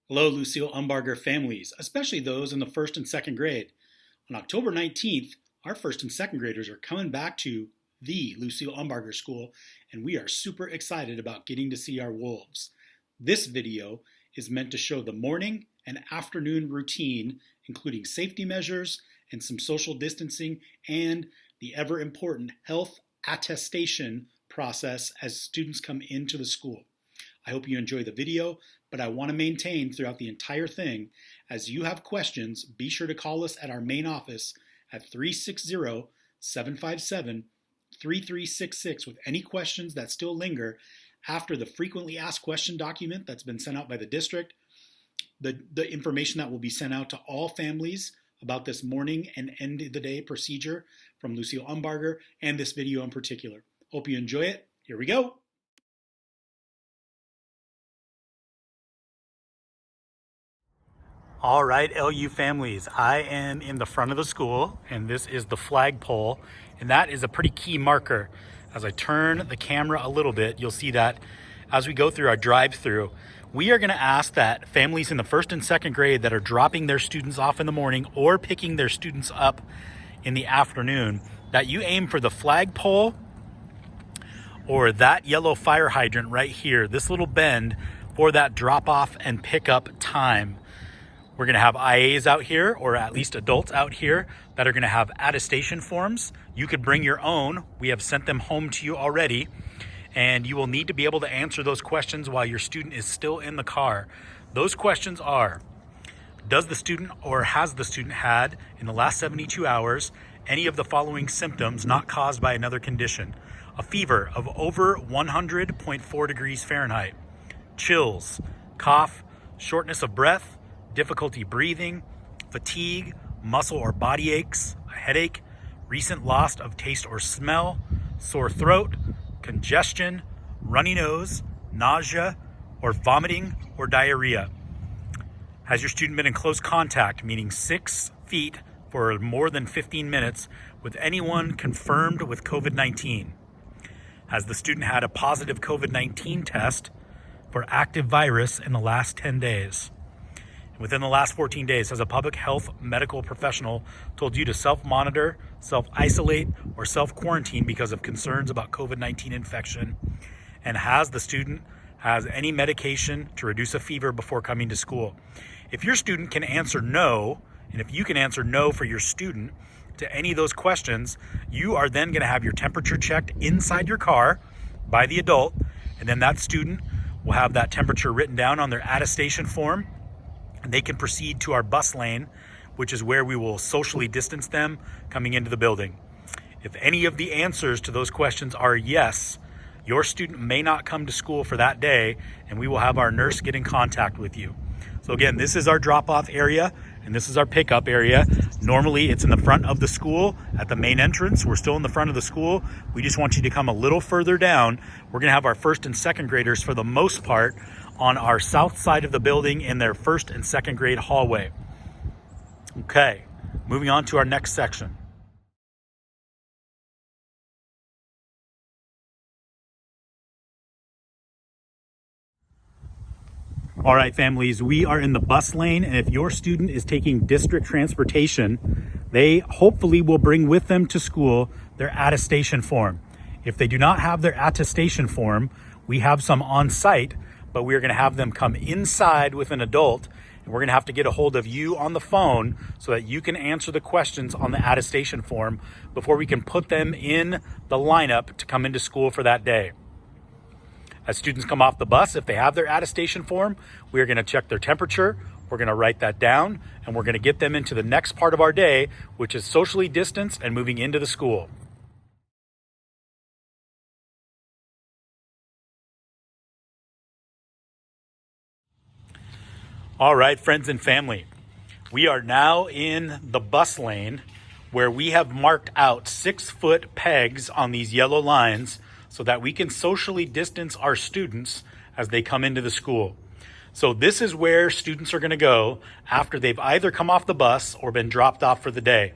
Hello, Lucille Umbarger families, especially those in the first and second grade. On October 19th, our first and second graders are coming back to the Lucille Umbarger School, and we are super excited about getting to see our wolves. This video is meant to show the morning and afternoon routine, including safety measures and some social distancing, and the ever important health attestation process as students come into the school. I hope you enjoy the video, but I want to maintain throughout the entire thing, as you have questions, be sure to call us at our main office at 360-757-3366 with any questions that still linger after the frequently asked question document that's been sent out by the district, the information that will be sent out to all families about this morning and end of the day procedure from Lucille Umbarger, and this video in particular. Hope you enjoy it. Here we go. All right, LU families, I am in the front of the school, and this is the flagpole, and that is a pretty key marker. As I turn the camera a little bit, you'll see that as we go through our drive-through, we are going to ask that families in the first and second grade that are dropping their students off in the morning or picking their students up in the afternoon, that you aim for the flagpole or that yellow fire hydrant right here, this little bend, for that drop-off and pickup time. We're going to have IAs out here, or at least adults out here, that are going to have attestation forms. You could bring your own. We have sent them home to you already, and you will need to be able to answer those questions while your student is still in the car. Those questions are: does the student or has the student had in the last 72 hours any of the following symptoms not caused by another condition? A fever of over 100.4 degrees Fahrenheit, chills, cough, shortness of breath, difficulty breathing, fatigue, muscle or body aches, a headache, recent loss of taste or smell, sore throat, congestion, runny nose, nausea, or vomiting or diarrhea. Has your student been in close contact, meaning 6 feet for more than 15 minutes, with anyone confirmed with COVID-19? Has the student had a positive COVID-19 test for active virus in the last 10 days? Within the last 14 days, has a public health medical professional told you to self-monitor, self-isolate, or self-quarantine because of concerns about COVID-19 infection? And has the student has any medication to reduce a fever before coming to school? If your student can answer no, and if you can answer no for your student to any of those questions, you are then going to have your temperature checked inside your car by the adult, and then that student will have that temperature written down on their attestation form. They can proceed to our bus lane, which is where we will socially distance them coming into the building. If any of the answers to those questions are yes, your student may not come to school for that day, and we will have our nurse get in contact with you. So again, this is our drop-off area, and this is our pickup area. Normally, it's in the front of the school at the main entrance. We're still in the front of the school. We just want you to come a little further down. We're going to have our first and second graders, for the most part, on our south side of the building in their first and second grade hallway. Okay, moving on to our next section. All right, families, we are in the bus lane, and if your student is taking district transportation, they hopefully will bring with them to school their attestation form. If they do not have their attestation form, we have some on site, but we're going to have them come inside with an adult, and we're going to have to get a hold of you on the phone so that you can answer the questions on the attestation form before we can put them in the lineup to come into school for that day. As students come off the bus, if they have their attestation form, we are going to check their temperature, we're going to write that down, and we're going to get them into the next part of our day, which is socially distanced and moving into the school. All right, friends and family, we are now in the bus lane where we have marked out 6-foot pegs on these yellow lines so that we can socially distance our students as they come into the school. So this is where students are going to go after they've either come off the bus or been dropped off for the day.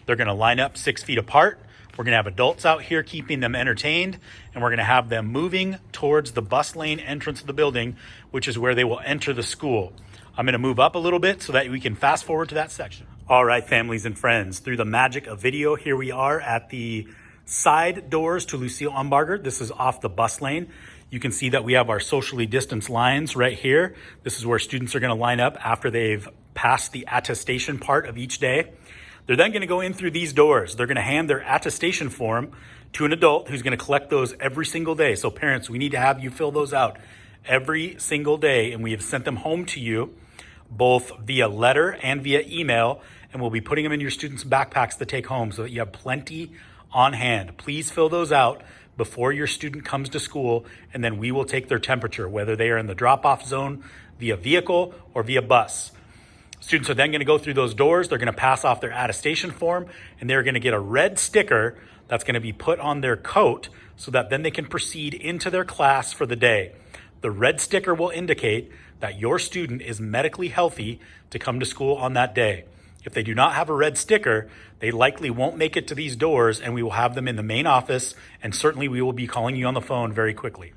They're going to line up 6 feet apart. We're gonna have adults out here keeping them entertained, and we're gonna have them moving towards the bus lane entrance of the building, which is where they will enter the school. I'm gonna move up a little bit so that we can fast forward to that section. All right, families and friends, through the magic of video, here we are at the side doors to Lucille Umbarger. This is off the bus lane. You can see that we have our socially distanced lines right here. This is where students are gonna line up after they've passed the attestation part of each day. They're then gonna go in through these doors. They're gonna hand their attestation form to an adult who's gonna collect those every single day. So parents, we need to have you fill those out every single day, and we have sent them home to you both via letter and via email, and we'll be putting them in your students' backpacks to take home so that you have plenty on hand. Please fill those out before your student comes to school, and then we will take their temperature, whether they are in the drop-off zone via vehicle or via bus. Students are then going to go through those doors. They're going to pass off their attestation form, and they're going to get a red sticker that's going to be put on their coat so that then they can proceed into their class for the day. The red sticker will indicate that your student is medically healthy to come to school on that day. If they do not have a red sticker, they likely won't make it to these doors, and we will have them in the main office, and certainly we will be calling you on the phone very quickly.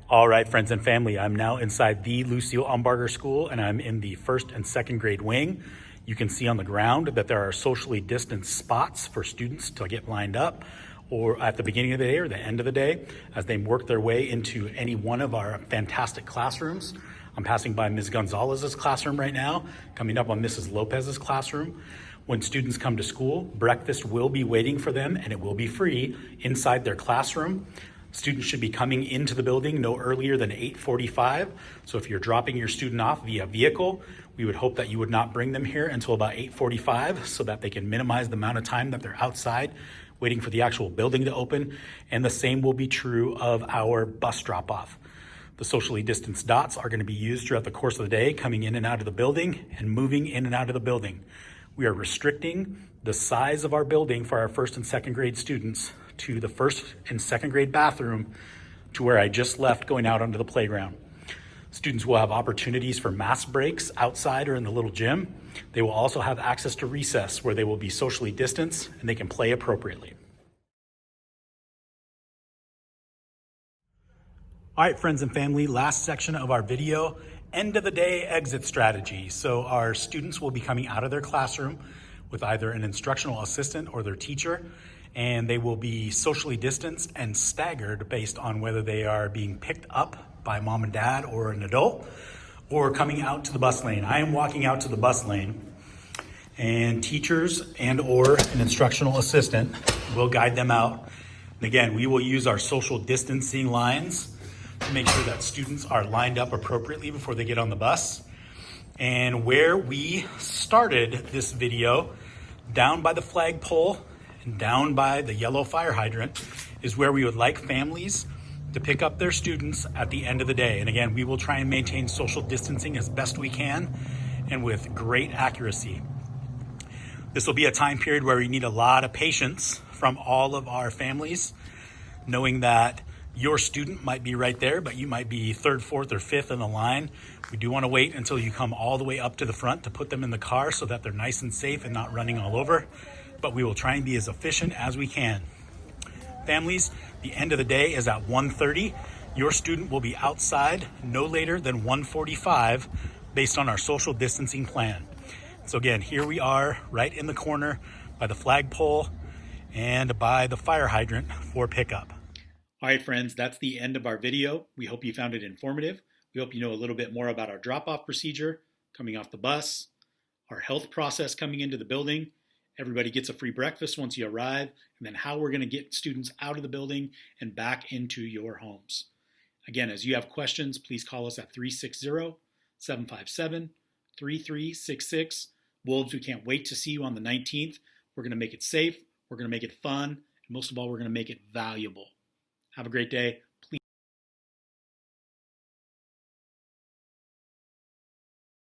All right, friends and family, I'm now inside the Lucille Umbarger School, and I'm in the first and second grade wing. You can see on the ground that there are socially distanced spots for students to get lined up, or at the beginning of the day or the end of the day, as they work their way into any one of our fantastic classrooms. I'm passing by Ms. Gonzalez's classroom right now, coming up on Mrs. Lopez's classroom. When students come to school, breakfast will be waiting for them, and it will be free inside their classroom. Students should be coming into the building no earlier than 8:45. So if you're dropping your student off via vehicle, we would hope that you would not bring them here until about 8:45 so that they can minimize the amount of time that they're outside waiting for the actual building to open. And the same will be true of our bus drop-off. The socially distanced dots are going to be used throughout the course of the day, coming in and out of the building and moving in and out of the building. We are restricting the size of our building for our first and second grade students to the first and second grade bathroom to where I just left going out onto the playground. Students will have opportunities for mass breaks outside or in the little gym. They will also have access to recess where they will be socially distanced and they can play appropriately. All right, friends and family, last section of our video, end of the day exit strategy. So our students will be coming out of their classroom with either an instructional assistant or their teacher, and they will be socially distanced and staggered based on whether they are being picked up by mom and dad or an adult or coming out to the bus lane. I am walking out to the bus lane, and teachers and or an instructional assistant will guide them out. And again, we will use our social distancing lines to make sure that students are lined up appropriately before they get on the bus. And where we started this video, down by the flagpole and down by the yellow fire hydrant, is where we would like families to pick up their students at the end of the day. And again, we will try and maintain social distancing as best we can and with great accuracy. This will be a time period where we need a lot of patience from all of our families, knowing that your student might be right there, but you might be third, fourth, or fifth in the line. We do want to wait until you come all the way up to the front to put them in the car so that they're nice and safe and not running all over. But we will try and be as efficient as we can. Families, the end of the day is at 1:30. Your student will be outside no later than 1:45 based on our social distancing plan. So again, here we are right in the corner by the flagpole and by the fire hydrant for pickup. All right, friends, that's the end of our video. We hope you found it informative. We hope you know a little bit more about our drop-off procedure, coming off the bus, our health process coming into the building. Everybody gets a free breakfast once you arrive, and then how we're going to get students out of the building and back into your homes. Again, as you have questions, please call us at 360-757-3366. Wolves, we can't wait to see you on the 19th. We're going to make it safe, we're going to make it fun, and most of all, we're going to make it valuable. Have a great day.